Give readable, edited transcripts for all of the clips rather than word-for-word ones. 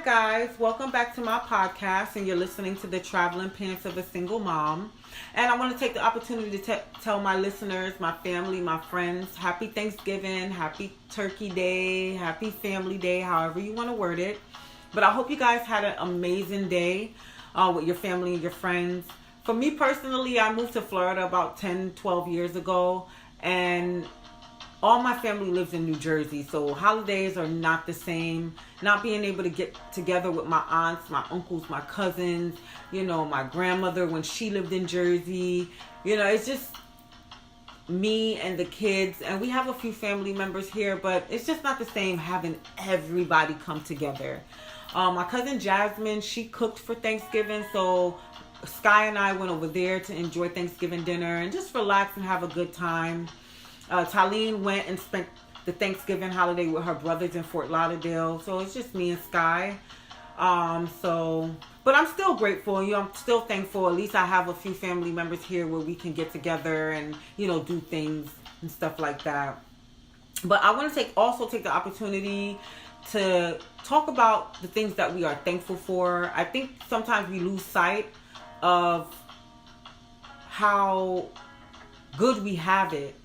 guys, welcome back to my podcast, and you're listening to the Traveling Pants of a Single Mom. And I want to take the opportunity to tell my listeners, my family, my friends, happy Thanksgiving, happy Turkey Day, happy Family Day, however you want to word it. But I hope you guys had an amazing day with your family and your friends. For me personally, I moved to Florida about 10, 12 years ago, and all my family lives in New Jersey, so holidays are not the same. Not being able to get together with my aunts, my uncles, my cousins, my grandmother when she lived in Jersey. It's just me and the kids, and we have a few family members here, but it's just not the same having everybody come together. My cousin Jasmine, she cooked for Thanksgiving, so Sky and I went over there to enjoy Thanksgiving dinner and just relax and have a good time. Talene went and spent the Thanksgiving holiday with her brothers in Fort Lauderdale. So it's just me and Sky. But I'm still grateful. I'm still thankful. At least I have a few family members here where we can get together and, do things and stuff like that. But I want to also take the opportunity to talk about the things that we are thankful for. I think sometimes we lose sight of how good we have it.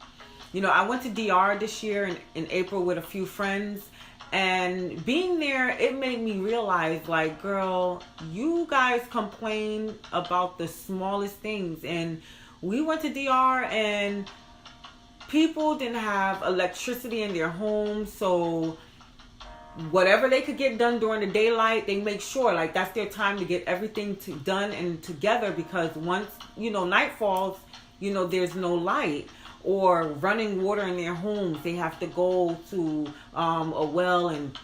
I went to DR this year in April with a few friends, and being there, it made me realize, like, girl, you guys complain about the smallest things. And we went to DR and people didn't have electricity in their homes, so whatever they could get done during the daylight, they make sure, like, that's their time to get everything done and together, because once, night falls, there's no light. Or running water in their homes, they have to go to a well and,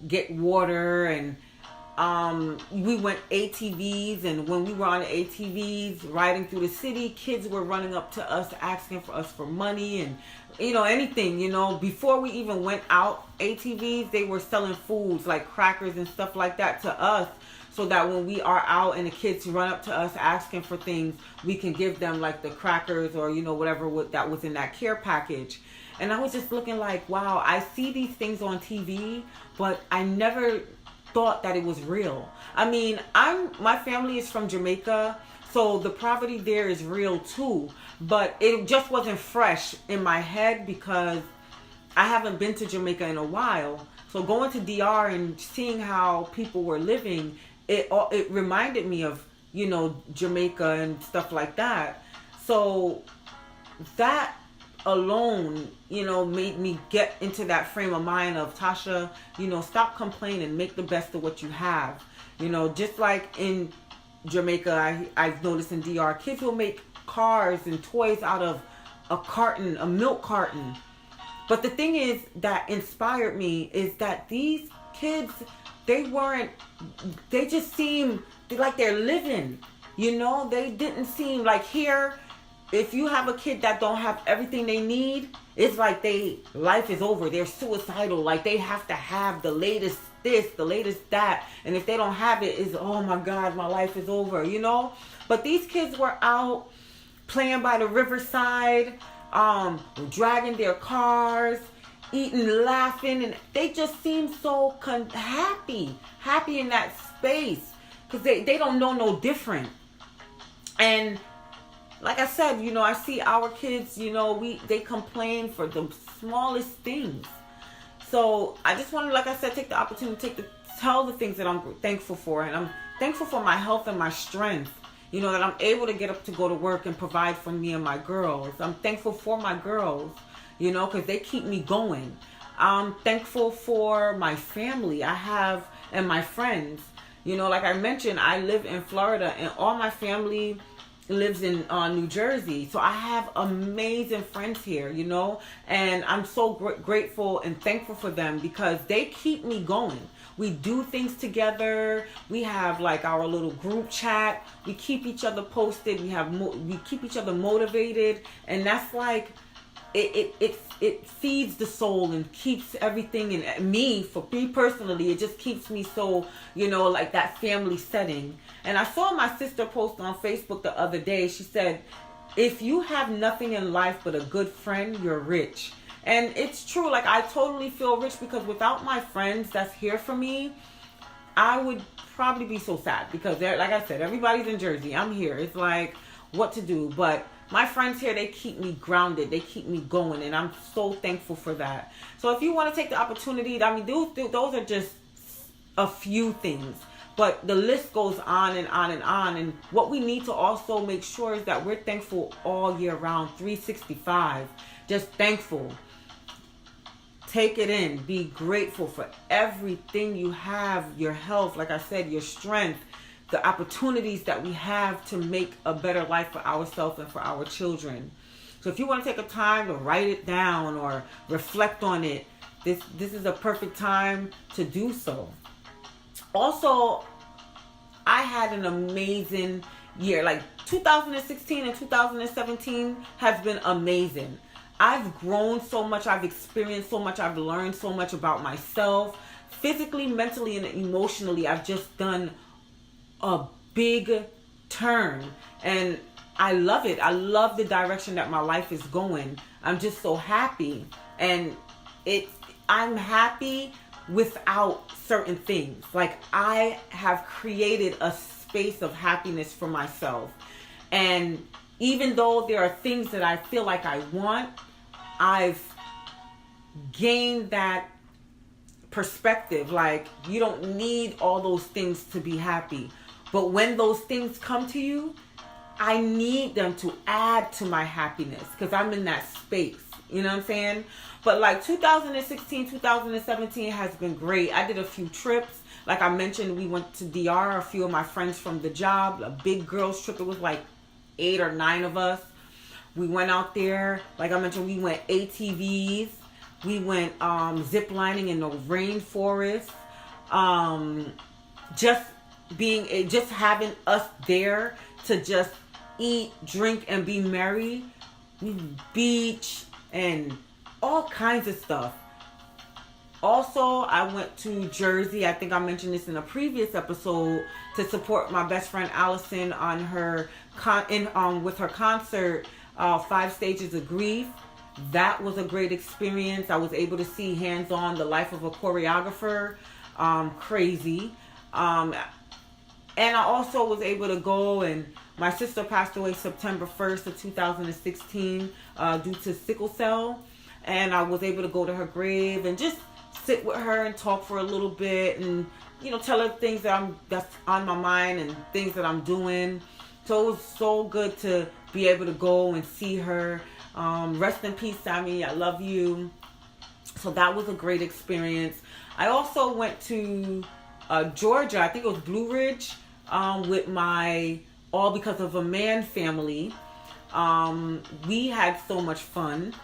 get water. And we went ATVs, and when we were on the ATVs riding through the city, kids were running up to us asking for us for money and, anything. Before we even went out ATVs, they were selling foods like crackers and stuff like that to us, so that when we are out and the kids run up to us asking for things, we can give them like the crackers or, whatever that was in that care package. And I was just looking like, wow, I see these things on TV, but I never thought that it was real. I mean, my family is from Jamaica, so the poverty there is real too. But it just wasn't fresh in my head because I haven't been to Jamaica in a while. So going to DR and seeing how people were living, it reminded me of, Jamaica and stuff like that. So that alone, made me get into that frame of mind of, Tasha, stop complaining, make the best of what you have. Just like in Jamaica, I've noticed in DR, kids will make cars and toys out of a milk carton. But the thing is that inspired me is that these kids, they just seem like they're living, they didn't seem like here. If you have a kid that don't have everything they need, it's like life is over. They're suicidal. Like they have to have the latest this, the latest that. And if they don't have it, it's, oh my God, my life is over, But these kids were out playing by the riverside, dragging their cars, eating, laughing, and they just seem so happy in that space, because they don't know no different. And like I said, I see our kids, they complain for the smallest things. So I just want to, like I said, take the opportunity to tell the things that I'm thankful for. And I'm thankful for my health and my strength, that I'm able to get up to go to work and provide for me and my girls. I'm thankful for my girls, because they keep me going. I'm thankful for my family and my friends. Like I mentioned, I live in Florida and all my family lives in New Jersey. So I have amazing friends here, and I'm so grateful and thankful for them because they keep me going. We do things together. We have like our little group chat. We keep each other posted. We keep each other motivated, and that's like it feeds the soul and keeps everything in me. For me personally, it just keeps me so, like that family setting. And I saw my sister post on Facebook the other day. She said, if you have nothing in life but a good friend, you're rich. And it's true. Like, I totally feel rich because without my friends that's here for me, I would probably be so sad because like I said, everybody's in Jersey. I'm here. It's like, what to do? But my friends here, they keep me grounded. They keep me going. And I'm so thankful for that. So if you want to take the opportunity, I mean, those are just a few things. But the list goes on and on and on. And what we need to also make sure is that we're thankful all year round, 365. Just thankful. Take it in. Be grateful for everything you have. Your health, like I said, your strength, the opportunities that we have to make a better life for ourselves and for our children. So if you want to take a time to write it down or reflect on it, this is a perfect time to do so. Also, I had an amazing year. Like 2016 and 2017 has been amazing. I've grown so much. I've experienced so much. I've learned so much about myself. Physically, mentally, and emotionally, I've just done a big turn. And I love it. I love the direction that my life is going. I'm just so happy. And I'm happy without certain things. Like, I have created a space of happiness for myself. And even though there are things that I feel like I want, I've gained that perspective. Like, you don't need all those things to be happy. But when those things come to you, I need them to add to my happiness because I'm in that space. You know what I'm saying? But like 2016, 2017 has been great. I did a few trips. Like I mentioned, we went to DR, a few of my friends from the job, a big girls trip. It was like 8 or 9 of us. We went out there. Like I mentioned, we went ATVs. We went zip lining in the rainforest. Just having us there to just eat, drink, and be merry. Beach and all kinds of stuff. Also, I went to Jersey. I think I mentioned this in a previous episode to support my best friend Allison on her with her concert, 5 Stages of Grief. That was a great experience. I was able to see hands-on the life of a choreographer. Crazy. And I also was able to go, and my sister passed away September 1st of 2016 due to sickle cell. And I was able to go to her grave and just sit with her and talk for a little bit and, you know, tell her things that's on my mind and things that I'm doing. So it was so good to be able to go and see her. Rest in peace, Sammy. I love you. So that was a great experience. I also went to Georgia. I think it was Blue Ridge with my All Because of a Man family. We had so much fun.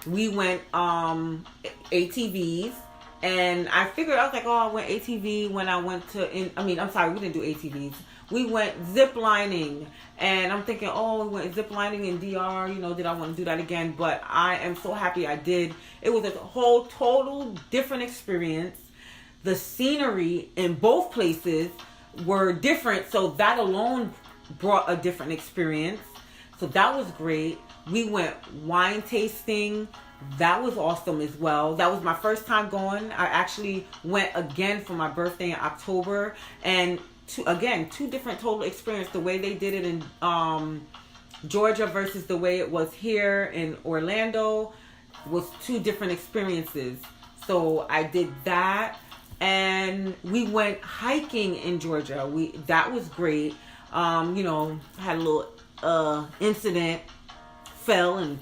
We went ATVs, and I figured, I was like, I went ATV when I went to, we didn't do ATVs. We went zip lining, and I'm thinking, we went zip lining in DR, did I want to do that again? But I am so happy I did. It was a whole total different experience. The scenery in both places were different, so that alone brought a different experience. So that was great. We went wine tasting. That was awesome as well. That was my first time going. I actually went again for my birthday in October. And two different total experiences. The way they did it in Georgia versus the way it was here in Orlando was 2 different experiences. So I did that. And we went hiking in Georgia. That was great. Had a little incident. Fell and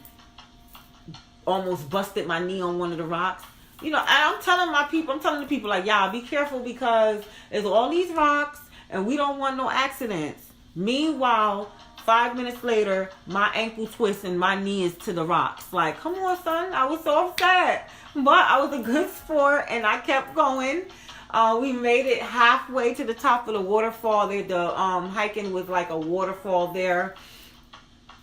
almost busted my knee on one of the rocks. And I'm telling the people, like, y'all be careful because there's all these rocks and we don't want no accidents. Meanwhile, 5 minutes later, my ankle twists and my knee is to the rocks. Like, come on, son. I was so upset. But I was a good sport and I kept going. We made it halfway to the top of the waterfall. The hiking was like a waterfall there.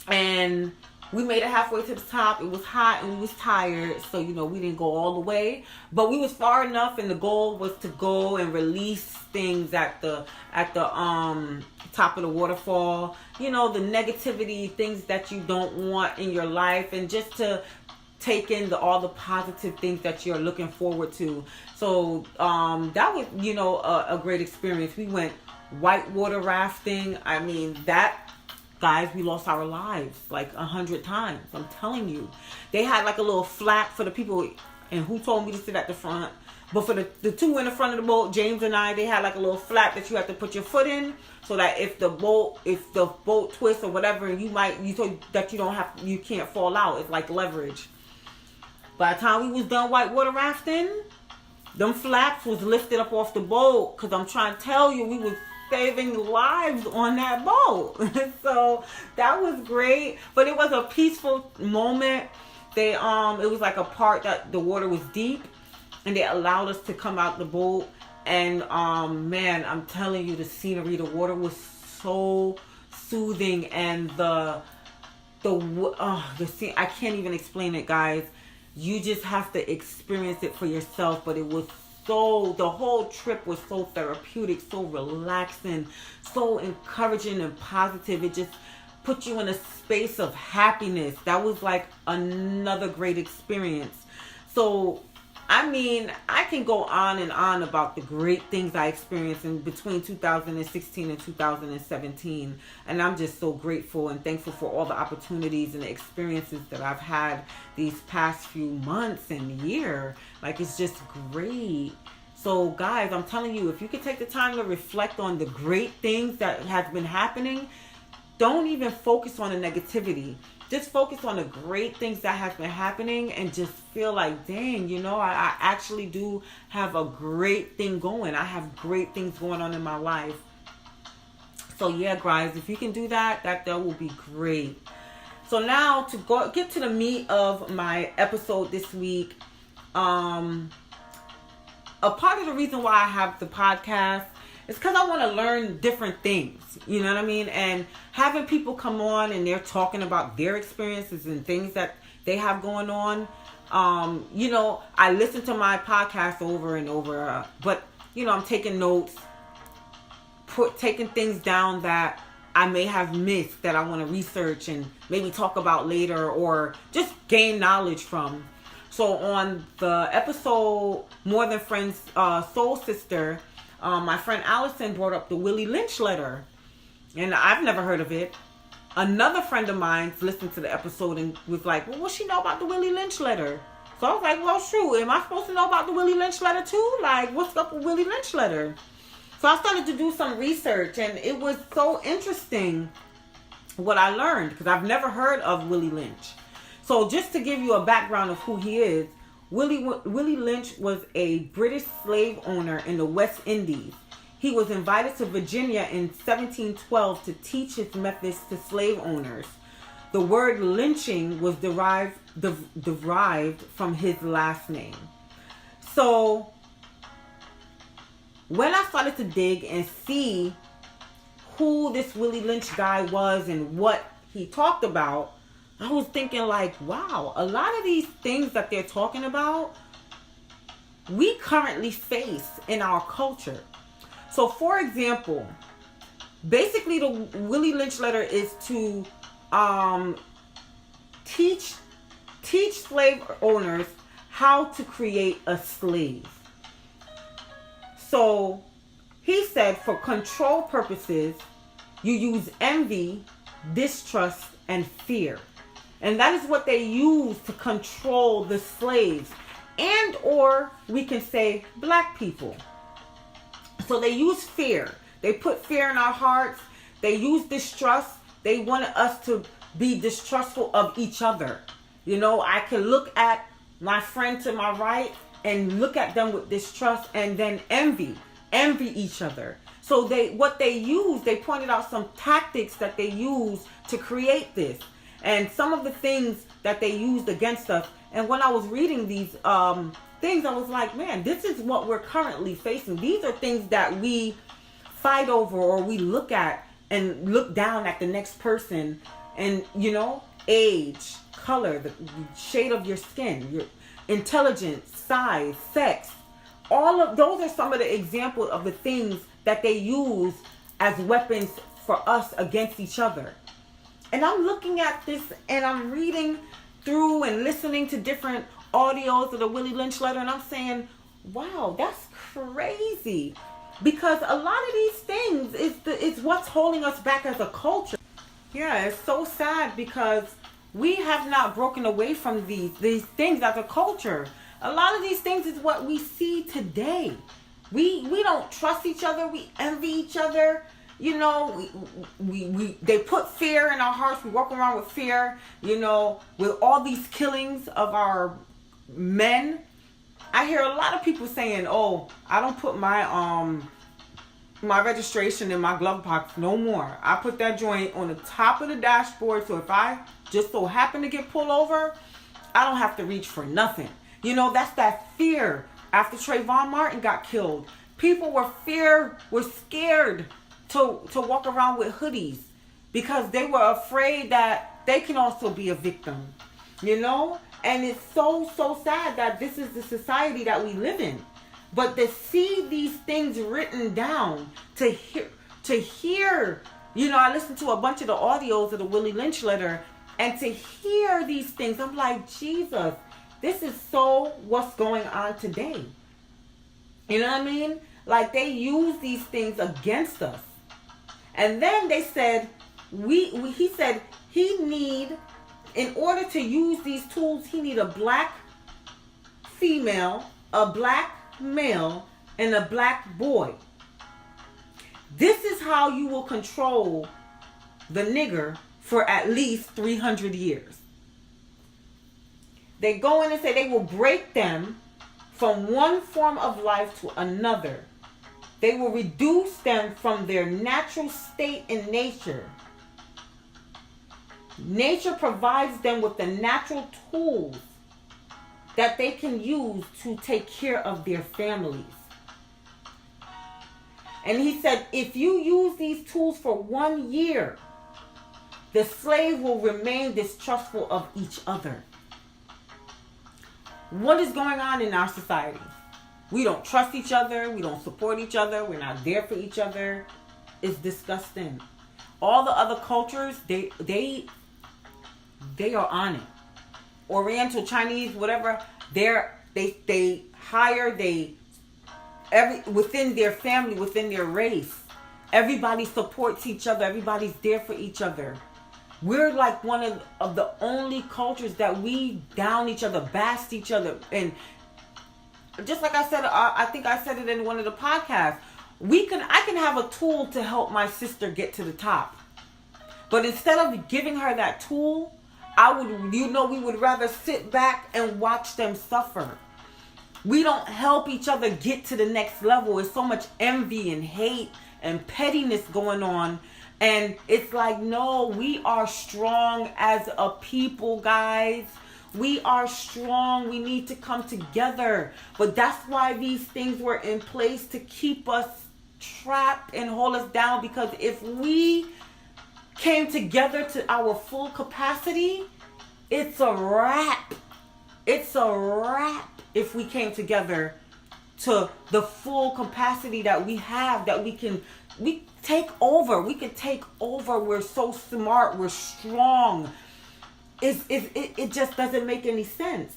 And we made it halfway to the top. It was hot and we was tired. So, we didn't go all the way. But we was far enough, and the goal was to go and release things at the top of the waterfall. The negativity, things that you don't want in your life, and just to take in all the positive things that you're looking forward to. So that was, a great experience. We went whitewater rafting. I mean, that, guys, we lost our lives like 100 times. I'm telling you. They had like a little flap for the people, and who told me to sit at the front. But for the two in the front of the boat, James and I, they had like a little flap that you have to put your foot in, so that if the boat twists or whatever, you can't fall out. It's like leverage. By the time we was done whitewater rafting, them flaps was lifted up off the boat, because I'm trying to tell you, we was saving lives on that boat. So that was great. But it was a peaceful moment. It was like a part that the water was deep, and they allowed us to come out the boat. And man, I'm telling you, the scenery, the water was so soothing, and the scene, I can't even explain it, guys. You just have to experience it for yourself. But it was the whole trip was so therapeutic, so relaxing, so encouraging and positive. It just put you in a space of happiness. That was like another great experience. So, I mean, I can go on and on about the great things I experienced in between 2016 and 2017. And I'm just so grateful and thankful for all the opportunities and the experiences that I've had these past few months and year. Like, it's just great. So, guys, I'm telling you, if you could take the time to reflect on the great things that have been happening, don't even focus on the negativity. Just focus on the great things that have been happening, and just feel like, dang, I actually do have a great thing going. I have great things going on in my life. So yeah, guys, if you can do that will be great. So now to get to the meat of my episode this week, a part of the reason why I have the podcast is because I want to learn different things. You know what I mean? And having people come on and they're talking about their experiences and things that they have going on. I listen to my podcast over and over, but I'm taking notes, taking things down that I may have missed, that I want to research and maybe talk about later, or just gain knowledge from. So on the episode More Than Friends, Soul Sister, my friend Allison brought up the Willie Lynch letter, and I've never heard of it. Another friend of mine listened to the episode and was like, well, what she know about the Willie Lynch letter? So I was like, well, shoot, am I supposed to know about the Willie Lynch letter too? Like, what's up with Willie Lynch letter? So I started to do some research, and it was so interesting what I learned, because I've never heard of Willie Lynch. So just to give you a background of who he is, Willie Lynch was a British slave owner in the West Indies. He was invited to Virginia in 1712 to teach his methods to slave owners. The word lynching was derived from his last name. So when I started to dig and see who this Willie Lynch guy was and what he talked about, I was thinking like, wow, a lot of these things that they're talking about, we currently face in our culture. So for example, basically the Willie Lynch letter is to teach slave owners how to create a slave. So he said, for control purposes, you use envy, distrust, and fear. And that is what they use to control the slaves. And or we can say black people. So they use fear. They put fear in our hearts. They use distrust. They wanted us to be distrustful of each other. I can look at my friend to my right and look at them with distrust, and then envy each other. So they pointed out some tactics that they use to create this, and some of the things that they used against us. And when I was reading these things, I was like, man, this is what we're currently facing. These are things that we fight over, or we look at and look down at the next person. And, age, color, the shade of your skin, your intelligence, size, sex. All of those are some of the examples of the things that they use as weapons for us against each other. And I'm looking at this and I'm reading through and listening to different audios of the Willie Lynch letter, and I'm saying, wow, that's crazy. Because a lot of these things is what's holding us back as a culture. Yeah, it's so sad because we have not broken away from these things as a culture. A lot of these things is what we see today. We don't trust each other. We envy each other. You know, they put fear in our hearts. We walk around with fear. You know, with all these killings of our men. I hear a lot of people saying, "Oh, I don't put my registration in my glove box no more. I put that joint on the top of the dashboard, so if I just so happen to get pulled over, I don't have to reach for nothing." You know, that's that fear. After Trayvon Martin got killed, people were scared to walk around with hoodies because they were afraid that they can also be a victim. You know? And it's so sad that this is the society that we live in. But to see these things written down, to hear, you know, I listened to a bunch of the audios of the Willie Lynch letter, and to hear these things, I'm like, Jesus, this is so what's going on today. You know what I mean? Like, they use these things against us. And then they said, he said he need, in order to use these tools, he need a black female, a black male, and a black boy. This is how you will control the nigger for at least 300 years. They go in and say they will break them from one form of life to another. They will reduce them from their natural state in nature. Nature provides them with the natural tools that they can use to take care of their families. And he said, if you use these tools for 1 year, the slave will remain distrustful of each other. What is going on in our society? We don't trust each other. We don't support each other. We're not there for each other. It's disgusting. All the other cultures, they are on it. Oriental, Chinese, whatever, they hire, within their family, within their race, everybody supports each other. Everybody's there for each other. We're like one of the only cultures that we down each other, bash each other. And just like I said, I think I said it in one of the podcasts, I can have a tool to help my sister get to the top. But instead of giving her that tool, we would rather sit back and watch them suffer. We don't help each other get to the next level. There's so much envy and hate and pettiness going on. And it's like, no, we are strong as a people, guys. We are strong. We need to come together. But that's why these things were in place, to keep us trapped and hold us down. Because if we came together to our full capacity, it's a wrap. It's a wrap if we came together to the full capacity that we have, that we take over. We can take over. We're so smart. We're strong. It just doesn't make any sense.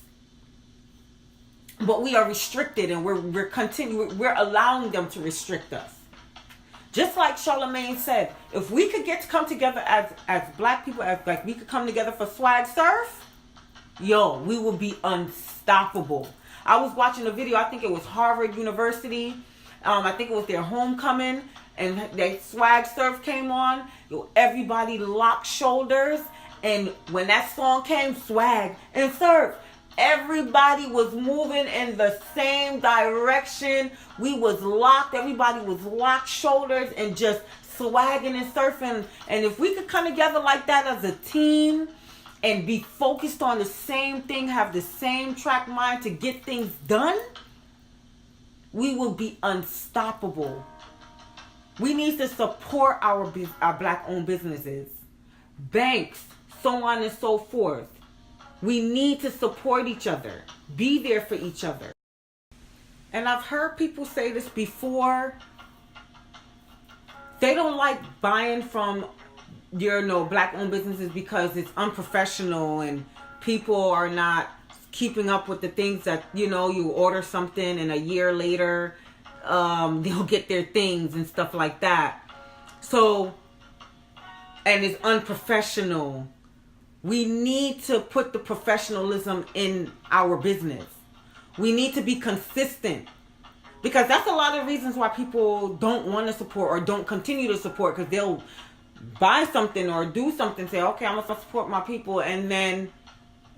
But we are restricted, and we're allowing them to restrict us. Just like Charlamagne said, if we could come together as black people, we could come together for Swag Surf, we will be unstoppable. I was watching a video, I think it was Harvard University. I think it was their homecoming, and their Swag Surf came on. Everybody locked shoulders, and when that song came, Swag and Surf, everybody was moving in the same direction. We was locked. Everybody was locked shoulders and just swagging and surfing. And if we could come together like that as a team and be focused on the same thing, have the same track mind to get things done, we will be unstoppable. We need to support our black-owned businesses, banks, so on and so forth. We need to support each other, be there for each other. And I've heard people say this before. They don't like buying from black-owned businesses because it's unprofessional and people are not keeping up with the things that, you order something and a year later they'll get their things and stuff like that. So, and it's unprofessional. We need to put the professionalism in our business. We need to be consistent, because that's a lot of reasons why people don't want to support or don't continue to support, because they'll buy something or do something, say, okay, I'm going to support my people, and then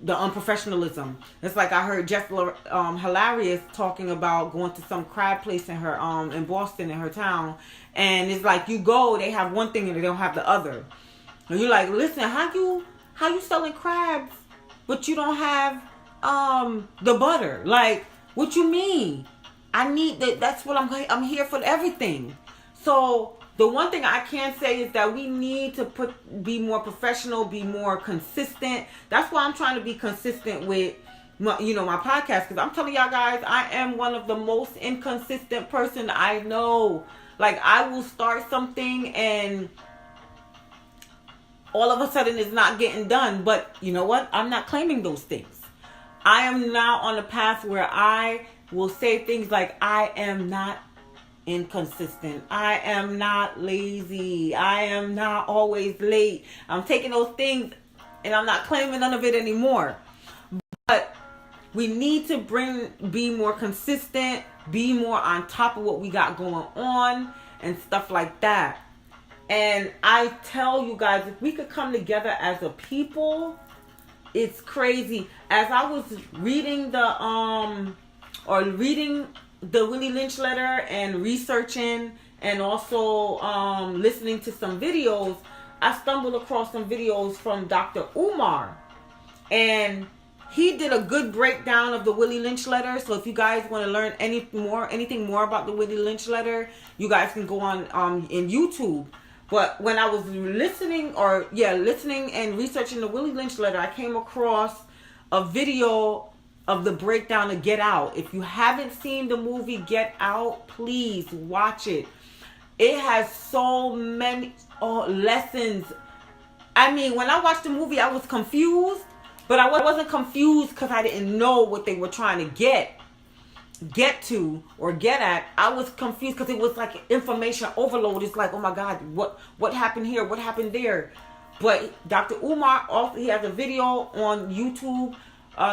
the unprofessionalism. It's like I heard Jeff Hilarious talking about going to some crab place in her in Boston, in her town, and it's like you go, they have one thing and they don't have the other. And you're like, listen, how you selling crabs but you don't have the butter? Like, what you mean? I need that. That's what I'm here for, everything. So the one thing I can say is that we need to be more professional, be more consistent. That's why I'm trying to be consistent with my podcast, because I'm telling y'all guys, I am one of the most inconsistent person I know. Like, I will start something and all of a sudden it's not getting done. But you know what? I'm not claiming those things. I am now on a path where I will say things like, I am not inconsistent. I am not lazy. I am not always late. I'm taking those things and I'm not claiming none of it anymore. But we need to be more consistent, be more on top of what we got going on and stuff like that. And I tell you guys, if we could come together as a people, it's crazy. As I was reading the Willie Lynch letter and researching and also listening to some videos, I stumbled across some videos from Dr. Umar. And he did a good breakdown of the Willie Lynch letter. So if you guys want to learn anything more about the Willie Lynch letter, you guys can go on in YouTube. But when I was listening and researching the Willie Lynch letter, I came across a video of the breakdown of Get Out. If you haven't seen the movie Get Out, please watch it. It has so many lessons. I mean, when I watched the movie, I was confused, but I wasn't confused because I didn't know what they were trying to get to or get at. I was confused because it was like information overload. It's like, oh my God, what happened here? What happened there? But Dr. Umar, also, he has a video on YouTube.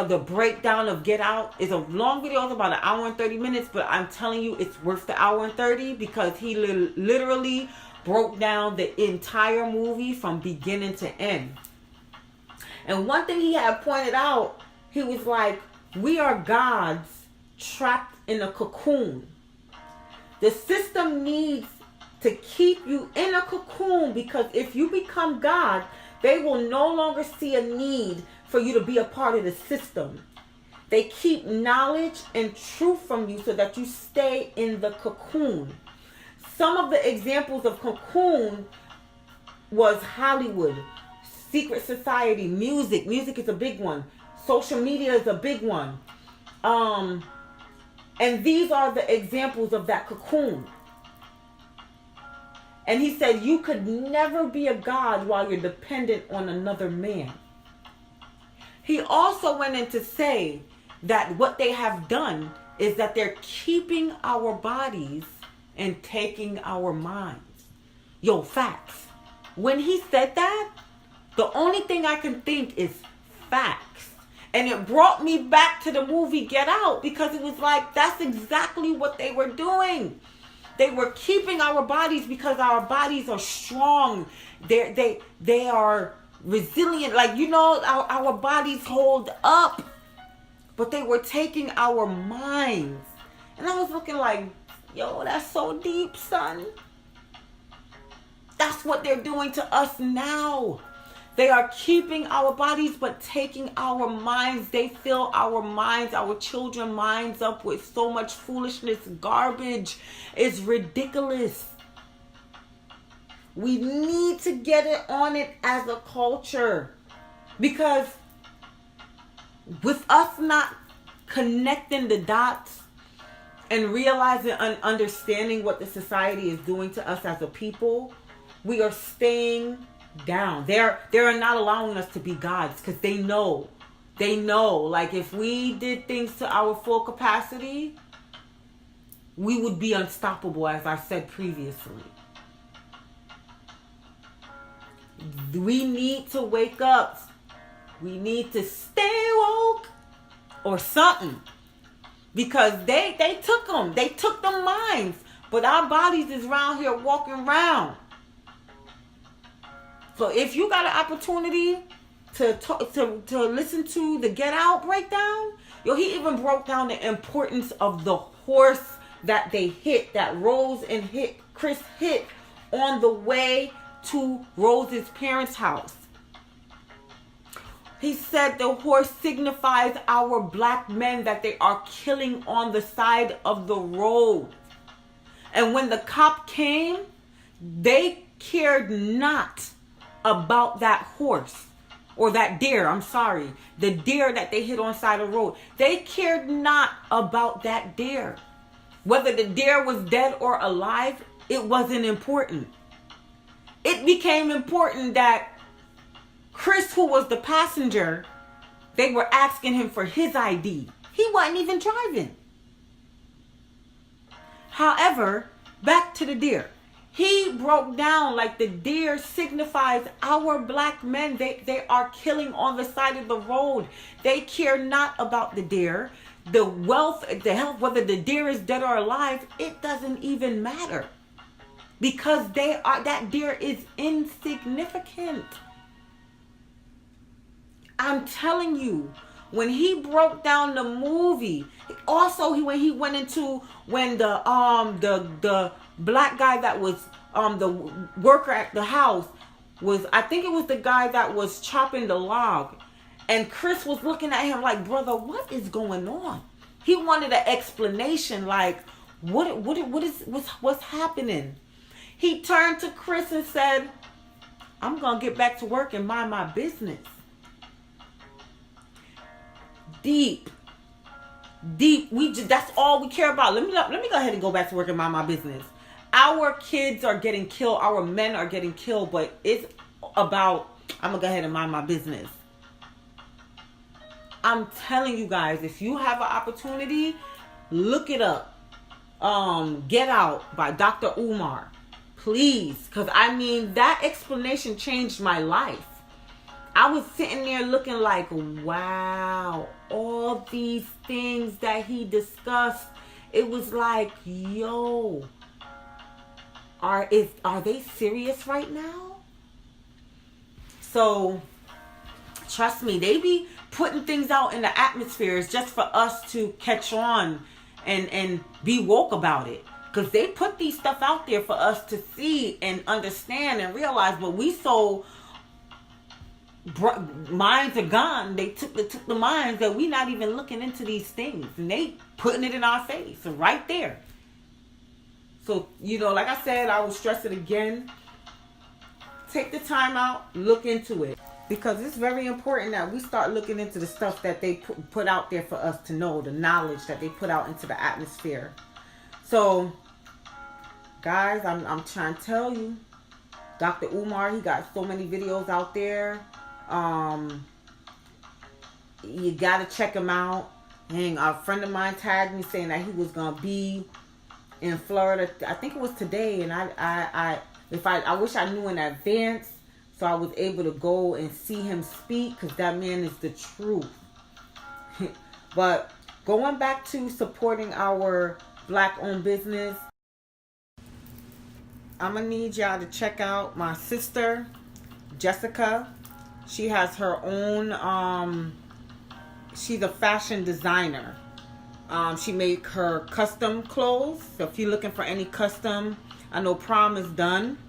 The breakdown of Get Out is a long video. It's about 1 hour and 30 minutes, but I'm telling you, it's worth the 1 hour and 30 because he literally broke down the entire movie from beginning to end. And one thing he had pointed out, he was like, we are gods trapped in a cocoon. The system needs to keep you in a cocoon, because if you become God, they will no longer see a need for you to be a part of the system. They keep knowledge and truth from you so that you stay in the cocoon. Some of the examples of cocoon was Hollywood, secret society, music. Music is a big one. Social media is a big one. And these are the examples of that cocoon. And he said you could never be a god while you're dependent on another man. He also went in to say that what they have done is that they're keeping our bodies and taking our minds. Yo, facts. When he said that, the only thing I can think is facts. And it brought me back to the movie Get Out, because it was like, that's exactly what they were doing. They were keeping our bodies because our bodies are strong. They are resilient. Like, our bodies hold up. But they were taking our minds. And I was looking like, yo, that's so deep, son. That's what they're doing to us now. They are keeping our bodies, but taking our minds. They fill our minds, our children's minds up with so much foolishness, garbage. It's ridiculous. We need to get it on it as a culture. Because with us not connecting the dots and realizing and understanding what the society is doing to us as a people, we are staying down. They're not allowing us to be gods because they know They know, like, if we did things to our full capacity, we would be unstoppable, as I said previously. We need to wake up. We need to stay woke or something. Because they took them. They took the minds. But our bodies is around here walking around. So if you got an opportunity to listen to the Get Out breakdown, he even broke down the importance of the horse that they hit, that Rose and Chris hit on the way to Rose's parents' house. He said the horse signifies our black men that they are killing on the side of the road. And when the cop came, they cared not about that horse. Or that deer, I'm sorry. The deer that they hit on the side of the road. They cared not about that deer. Whether the deer was dead or alive, it wasn't important. It became important that Chris, who was the passenger, they were asking him for his ID. He wasn't even driving. However, back to the deer. He broke down like the deer signifies our black men. They are killing on the side of the road. They care not about the deer. The wealth, the health, whether the deer is dead or alive, it doesn't even matter. Because that deer is insignificant. I'm telling you, when he broke down the movie, also when he went into when the black guy that was the worker at the house was, I think it was the guy that was chopping the log, and Chris was looking at him like, brother, what is going on? He wanted an explanation, like what's happening. He turned to Chris and said, I'm gonna get back to work and mind my business. Deep. That's all we care about. Let me go ahead and go back to work and mind my business. Our kids are getting killed. Our men are getting killed. But it's about, I'm going to go ahead and mind my business. I'm telling you guys, if you have an opportunity, look it up. Get Out by Dr. Umar. Please. Because, I mean, that explanation changed my life. I was sitting there looking like, wow, all these things that he discussed. It was like, yo, are they serious right now? So, trust me, they be putting things out in the atmospheres just for us to catch on and be woke about it. Because they put these stuff out there for us to see and understand and realize, but we so minds are gone. They took the minds that we not even looking into these things, and they putting it in our face right there. So, like I said, I will stress it again. Take the time out, look into it, because it's very important that we start looking into the stuff that they put out there for us to know, the knowledge that they put out into the atmosphere. So, guys, I'm trying to tell you, Dr. Umar, he got so many videos out there. You gotta check him out. And a friend of mine tagged me saying that he was gonna be in Florida. I think it was today, and I wish I knew in advance so I was able to go and see him speak, because that man is the truth. But going back to supporting our black-owned business, I'm gonna need y'all to check out my sister Jessica. She has her own, she's a fashion designer. She make her custom clothes. So if you're looking for any custom, I know prom is done,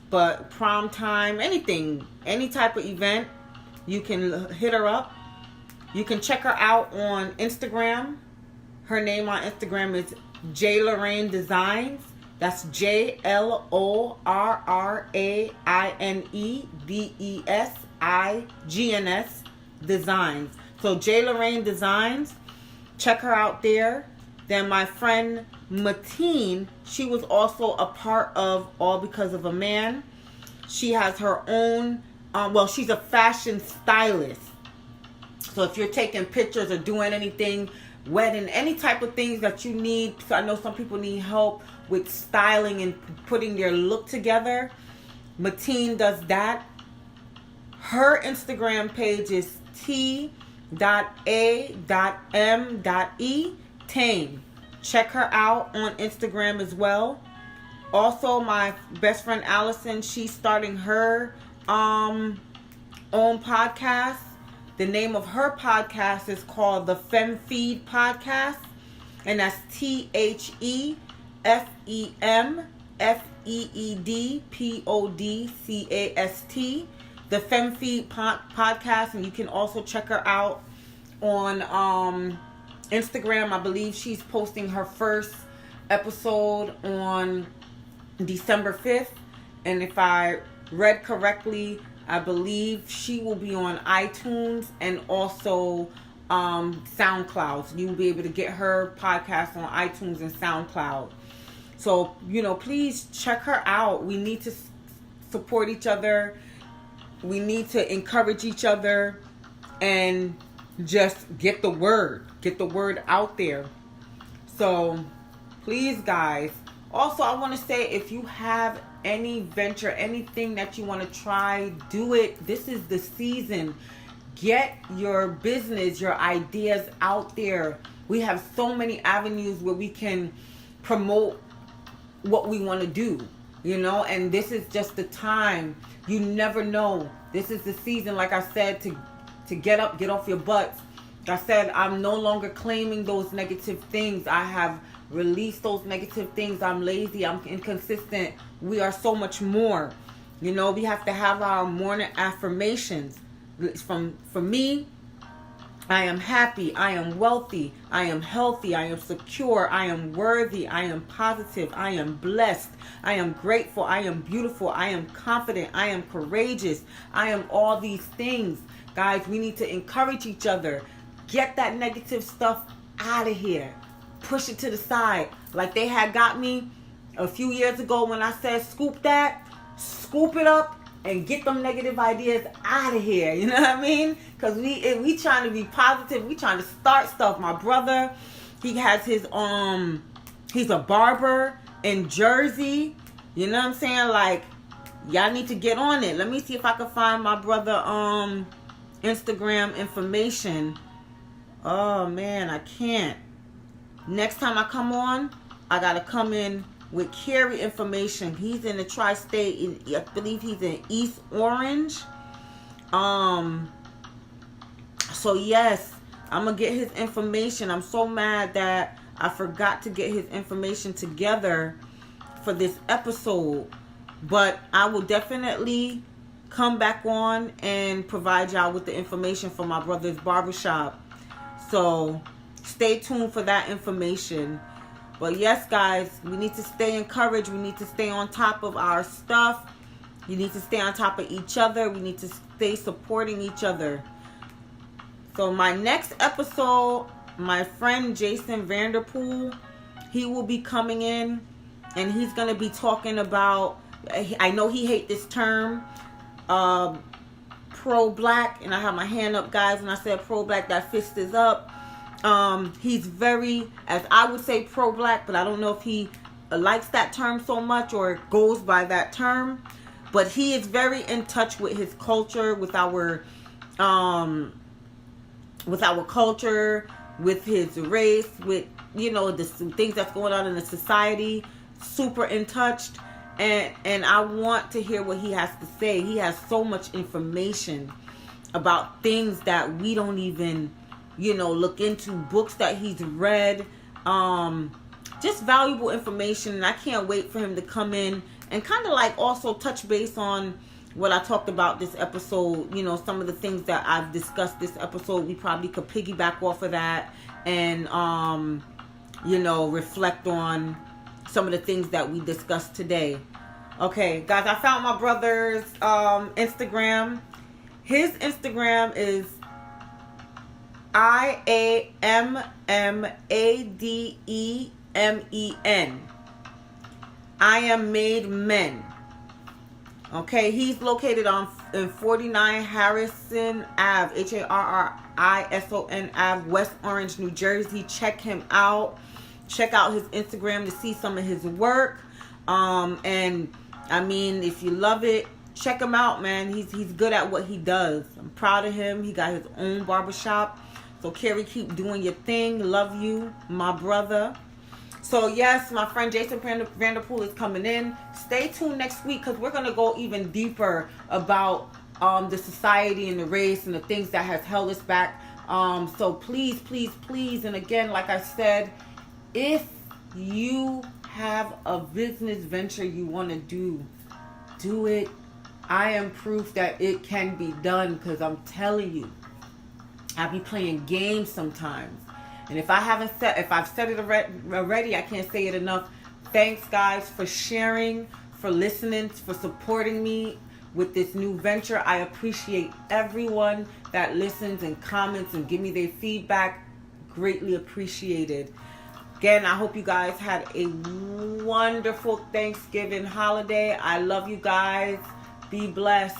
but prom time, anything, any type of event, you can hit her up. You can check her out on Instagram. Her name on Instagram is J Lorraine Designs. That's JLORRAINEDESIGNS Designs. So J Lorraine Designs, check her out there. Then my friend Matine, she was also a part of All Because of a Man. She has her own, she's a fashion stylist. So if you're taking pictures or doing anything, wedding, any type of things that you need, so I know some people need help with styling and putting their look together. Mateen does that. Her Instagram page is t.a.m.e. Tame. Check her out on Instagram as well. Also, my best friend Allison, she's starting her own podcast. The name of her podcast is called the FemFeed Podcast, and that's THEFEMFEEDPODCAST. The FemFeed Podcast, and you can also check her out on Instagram. I believe she's posting her first episode on December 5th, and if I read correctly, I believe she will be on iTunes and also SoundCloud. So you'll be able to get her podcast on iTunes and SoundCloud. So, please check her out. We need to support each other. We need to encourage each other and just get the word out there. So please, guys. Also, I want to say, if you have any venture, anything that you want to try, do it. This is the season. Get your business, your ideas out there. We have so many avenues where we can promote what we want to do, and this is just the time. You never know. This is the season, like I said, to get up, get off your butts. Like I said, I'm no longer claiming those negative things. I have released those negative things. I'm lazy. I'm inconsistent. We are so much more. We have to have our morning affirmations. For me, I am happy. I am wealthy. I am healthy. I am secure. I am worthy. I am positive. I am blessed. I am grateful. I am beautiful. I am confident. I am courageous. I am all these things. Guys, we need to encourage each other. Get that negative stuff out of here. Push it to the side. Like they had got me a few years ago when I said scoop it up and get them negative ideas out of here. You know what I mean? Because we trying to be positive. We trying to start stuff. My brother, he has his he's a barber in Jersey. You know what I'm saying? Like, y'all need to get on it. Let me see if I can find my brother Instagram information. Oh man, I can't. Next time I come on, I gotta come in with Carrie information. He's in the tri-state. I believe he's in East Orange. So yes, I'm gonna get his information. I'm so mad that I forgot to get his information together for this episode, but I will definitely come back on and provide y'all with the information for my brother's barbershop. So stay tuned for that information. But yes, guys, we need to stay encouraged. We need to stay on top of our stuff. You need to stay on top of each other. We need to stay supporting each other. So my next episode, my friend Jason Vanderpool, he will be coming in, and he's going to be talking about, I know he hates this term, pro-black, and I have my hand up, guys, and I said pro-black, that fist is up. He's very, as I would say, pro-black, but I don't know if he likes that term so much or goes by that term. But he is very in touch with his culture, with our culture, with his race, with the things that's going on in the society. Super in touch, and I want to hear what he has to say. He has so much information about things that we don't even look into, books that he's read, just valuable information. And I can't wait for him to come in and kind of like also touch base on what I talked about this episode. Some of the things that I've discussed this episode, we probably could piggyback off of that and reflect on some of the things that we discussed today. Okay, guys, I found my brother's Instagram. His Instagram is IAMMADEMEN. I am made men. Okay, he's located in 49 Harrison Ave, Harrison Ave, West Orange, New Jersey. Check him out. Check out his Instagram to see some of his work. And I mean, if you love it, check him out, man. He's good at what he does. I'm proud of him. He got his own barbershop. So Carrie, keep doing your thing. Love you, my brother. So yes, my friend Jason Vanderpool is coming in. Stay tuned next week because we're going to go even deeper about the society and the race and the things that has held us back. So please, please, please. And again, like I said, if you have a business venture you want to do it. I am proof that it can be done because I'm telling you, I be playing games sometimes. And if I've said it already, I can't say it enough. Thanks, guys, for sharing, for listening, for supporting me with this new venture. I appreciate everyone that listens and comments and give me their feedback. Greatly appreciated. Again, I hope you guys had a wonderful Thanksgiving holiday. I love you guys. Be blessed.